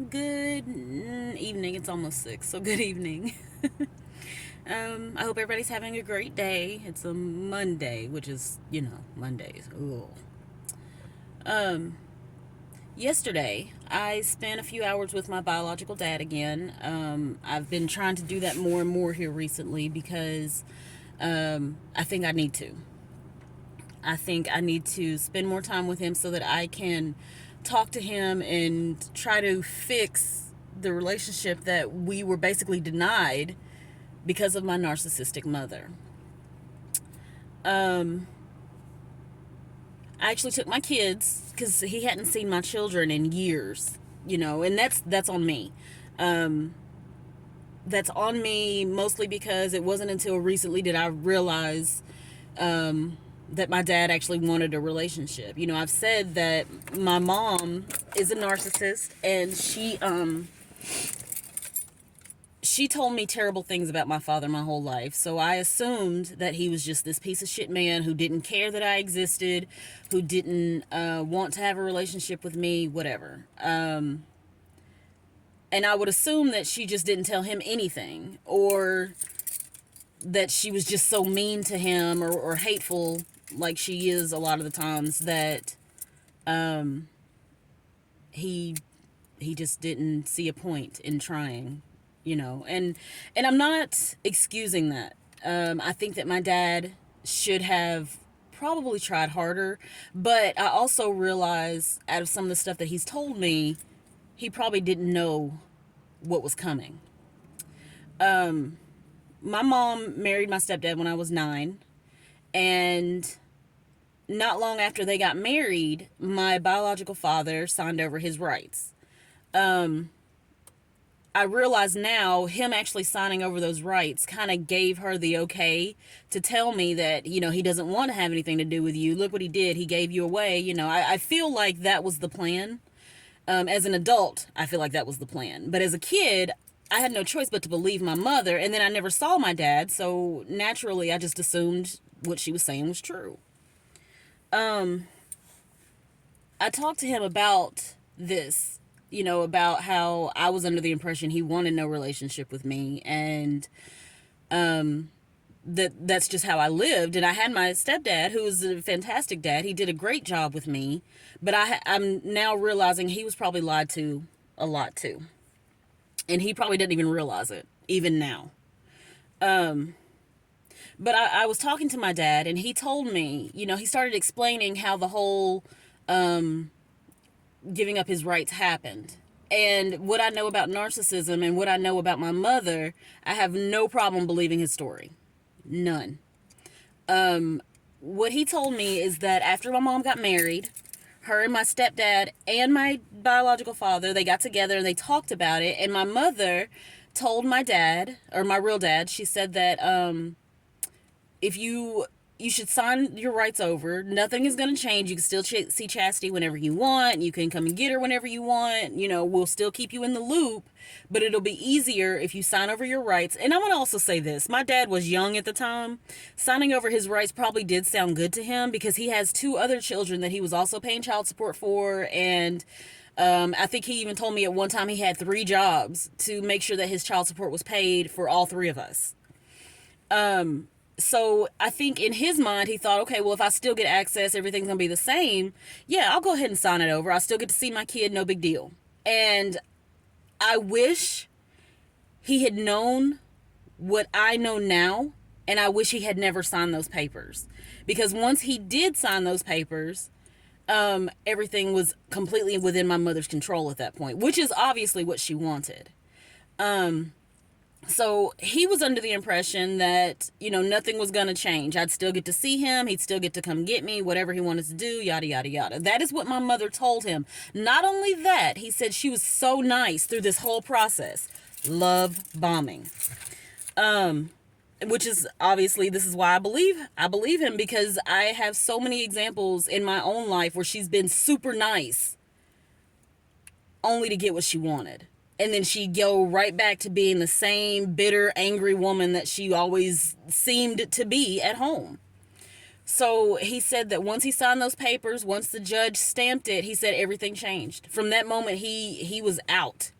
Good evening. It's almost 6, so good evening. I hope everybody's having a great day. It's a Monday, which is, Mondays. Ooh. Um, Yesterday, I spent a few hours with my biological dad again. I've been trying to do that more and more here recently because I think I need to. I think I need to spend more time with him so that I can talk to him and try to fix the relationship that we were basically denied because of my narcissistic mother. Um, I actually took my kids because he hadn't seen my children in years, and that's on me. Um, that's on me mostly because it wasn't until recently did I realize that my dad actually wanted a relationship. I've said that my mom is a narcissist, and she told me terrible things about my father my whole life. So I assumed that he was just this piece of shit man who didn't care that I existed, who didn't want to have a relationship with me, whatever. And I would assume that she just didn't tell him anything, or that she was just so mean to him, or hateful, like she is a lot of the times, that um, he he just didn't see a point in trying, and I'm not excusing that. I think that my dad should have probably tried harder, but I also realize out of some of the stuff that he's told me, he probably didn't know what was coming. My mom married my stepdad when I was 9, and not long after they got married, my biological father signed over his rights. Um, I realize now him actually signing over those rights kind of gave her the okay to tell me that, he doesn't want to have anything to do with you. Look what he did. He gave you away. I feel like that was the plan. As an adult, I feel like that was the plan. But as a kid, I had no choice but to believe my mother. And then I never saw my dad. So naturally, I just assumed what she was saying was true. Um, I talked to him about this, about how I was under the impression he wanted no relationship with me, and that's just how I lived. And I had my stepdad, who was a fantastic dad. He did a great job with me, but I'm now realizing he was probably lied to a lot too, and he probably didn't even realize it even now. Um, but I was talking to my dad, and he told me, he started explaining how the whole um, giving up his rights happened. And what I know about narcissism and what I know about my mother, I have no problem believing his story. None. What he told me is that after my mom got married, her and my stepdad and my biological father, they got together and they talked about it. And my mother told my dad, or my real dad, she said that if you should sign your rights over. Nothing is going to change. You can still see Chastity whenever you want. You can come and get her whenever you want. We'll still keep you in the loop, but it'll be easier if you sign over your rights. And I want to also say this. My dad was young at the time. Signing over his rights probably did sound good to him because he has 2 other children that he was also paying child support for. And I think he even told me at one time he had 3 jobs to make sure that his child support was paid for all 3 of us. So I think in his mind, he thought, okay, well, if I still get access, everything's going to be the same. Yeah, I'll go ahead and sign it over. I still get to see my kid. No big deal. And I wish he had known what I know now. And I wish he had never signed those papers. Because once he did sign those papers, everything was completely within my mother's control at that point, which is obviously what she wanted. So he was under the impression that, nothing was going to change. I'd still get to see him. He'd still get to come get me, whatever he wanted to do, yada, yada, yada. That is what my mother told him. Not only that, he said she was so nice through this whole process. Love bombing. Which is obviously, this is why I believe him, because I have so many examples in my own life where she's been super nice only to get what she wanted. And then she'd go right back to being the same bitter, angry woman that she always seemed to be at home. So he said that once he signed those papers, once the judge stamped it, he said everything changed. From that moment, he was out.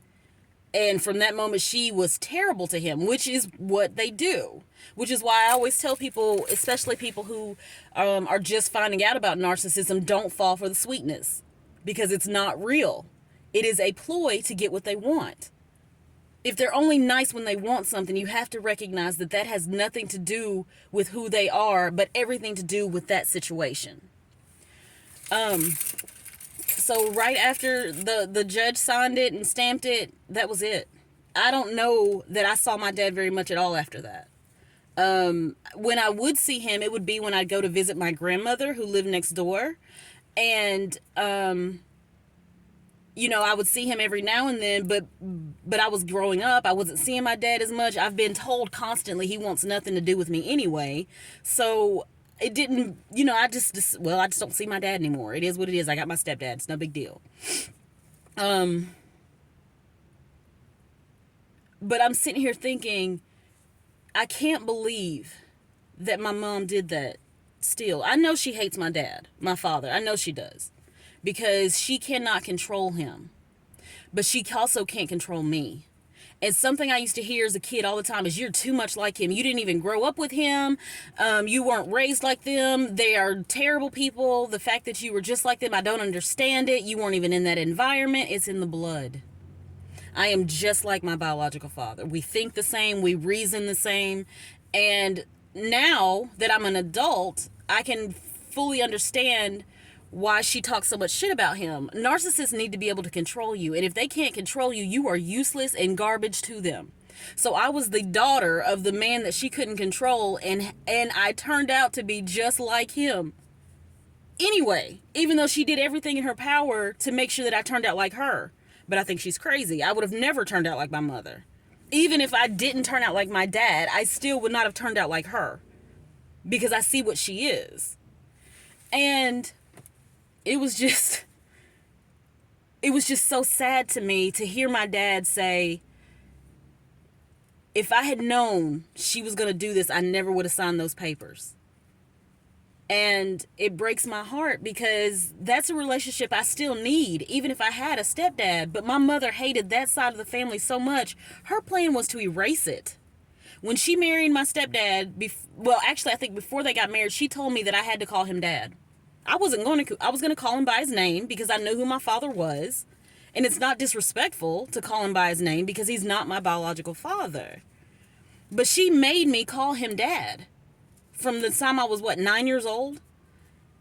And from that moment, she was terrible to him, which is what they do. Which is why I always tell people, especially people who are just finding out about narcissism, don't fall for the sweetness. Because it's not real. It is a ploy to get what they want. If they're only nice when they want something, you have to recognize that that has nothing to do with who they are, but everything to do with that situation. So right after the judge signed it and stamped it, that was it. I don't know that I saw my dad very much at all after that. When I would see him, it would be when I'd go to visit my grandmother who lived next door. And, I would see him every now and then, but I was growing up. I wasn't seeing my dad as much. I've been told constantly he wants nothing to do with me anyway. So it didn't, I just don't see my dad anymore. It is what it is. I got my stepdad. It's no big deal. But I'm sitting here thinking, I can't believe that my mom did that still. I know she hates my dad, my father. I know she does. Because she cannot control him. But she also can't control me. And something I used to hear as a kid all the time is, you're too much like him. You didn't even grow up with him. You weren't raised like them. They are terrible people. The fact that you were just like them, I don't understand it. You weren't even in that environment. It's in the blood. I am just like my biological father. We think the same. We reason the same. And now that I'm an adult, I can fully understand why she talks so much shit about him. Narcissists need to be able to control you. And if they can't control you, you are useless and garbage to them. So I was the daughter of the man that she couldn't control, and I turned out to be just like him. Anyway, even though she did everything in her power to make sure that I turned out like her. But I think she's crazy. I would have never turned out like my mother. Even if I didn't turn out like my dad, I still would not have turned out like her. Because I see what she is. And it was just so sad to me to hear my dad say, if I had known she was going to do this, I never would have signed those papers. And it breaks my heart because that's a relationship I still need, even if I had a stepdad. But my mother hated that side of the family so much, her plan was to erase it. When she married my stepdad, I think before they got married, she told me that I had to call him dad. I was going to call him by his name because I knew who my father was. And it's not disrespectful to call him by his name because he's not my biological father. But she made me call him dad from the time I was, 9 years old?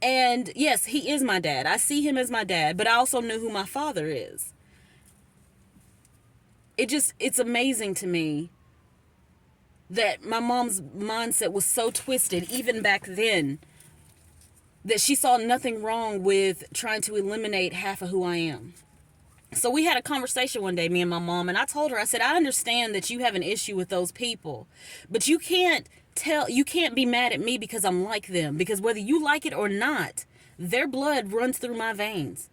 And yes, he is my dad. I see him as my dad, but I also knew who my father is. It's amazing to me that my mom's mindset was so twisted, even back then, that she saw nothing wrong with trying to eliminate half of who I am. So we had a conversation one day, me and my mom, and I told her, I said, I understand that you have an issue with those people, but you can't be mad at me because I'm like them, because whether you like it or not, their blood runs through my veins.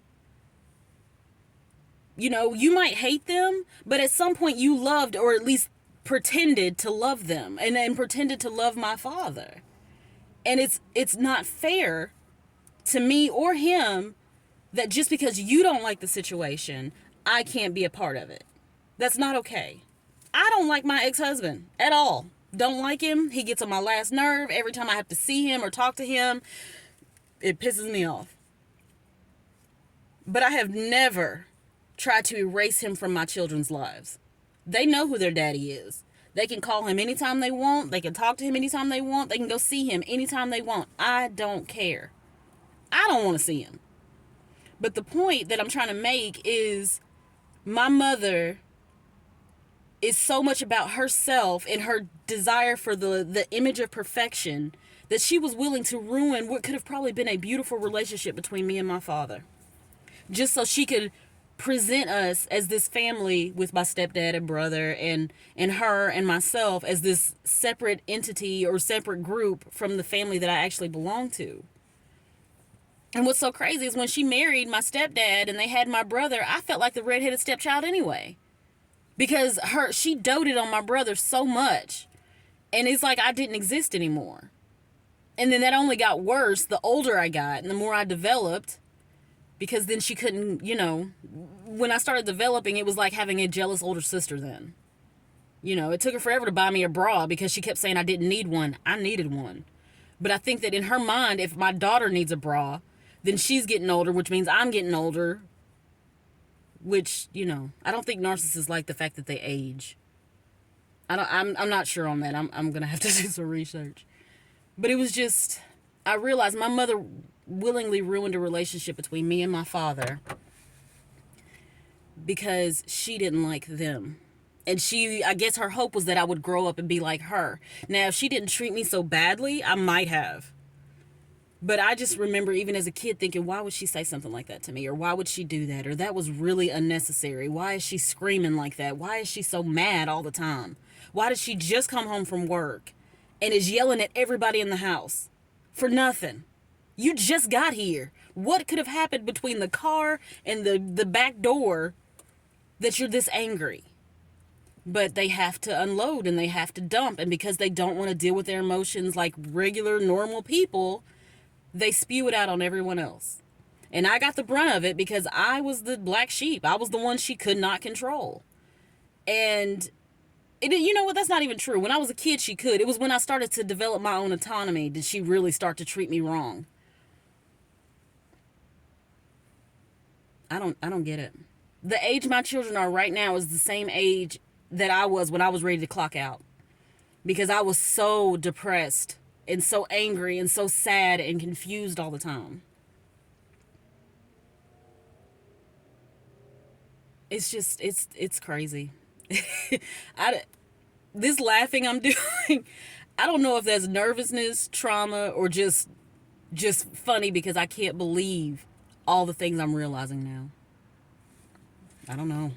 You might hate them, but at some point you loved, or at least pretended to love them, and then pretended to love my father. And it's not fair to me or him that just because you don't like the situation, I can't be a part of it. That's not okay. I don't like my ex-husband at all. Don't like him. He gets on my last nerve. Every time I have to see him or talk to him, it pisses me off. But I have never tried to erase him from my children's lives. They know who their daddy is. They can call him anytime they want. They can talk to him anytime they want. They can go see him anytime they want. I don't care. I don't want to see him. But the point that I'm trying to make is my mother is so much about herself and her desire for the image of perfection that she was willing to ruin what could have probably been a beautiful relationship between me and my father. Just so she could present us as this family with my stepdad and brother and her and myself as this separate entity or separate group from the family that I actually belong to. And what's so crazy is when she married my stepdad and they had my brother, I felt like the redheaded stepchild anyway. Because she doted on my brother so much. And it's like I didn't exist anymore. And then that only got worse the older I got and the more I developed, because then she couldn't, when I started developing, it was like having a jealous older sister then. It took her forever to buy me a bra because she kept saying I didn't need one. I needed one. But I think that in her mind, if my daughter needs a bra, then she's getting older, which means I'm getting older, which, I don't think narcissists like the fact that they age. I'm not sure on that. I'm going to have to do some research. But it was just, I realized my mother willingly ruined a relationship between me and my father because she didn't like them. And I guess her hope was that I would grow up and be like her. Now, if she didn't treat me so badly, I might have. But I just remember even as a kid thinking, why would she say something like that to me? Or why would she do that? Or that was really unnecessary. Why is she screaming like that? Why is she so mad all the time? Why did she just come home from work and is yelling at everybody in the house for nothing? You just got here. What could have happened between the car and the back door that you're this angry? But they have to unload and they have to dump. And because they don't want to deal with their emotions like regular, normal people, they spew it out on everyone else. And I got the brunt of it because I was the black sheep. I was the one she could not control. And you know what? That's not even true. When I was a kid, she could. It was when I started to develop my own autonomy did she really start to treat me wrong. I don't get it. The age my children are right now is the same age that I was when I was ready to clock out. Because I was so depressed and so angry and so sad and confused all the time. It's just, it's crazy. This laughing I'm doing, I don't know if that's nervousness, trauma, or just funny because I can't believe all the things I'm realizing now. I don't know.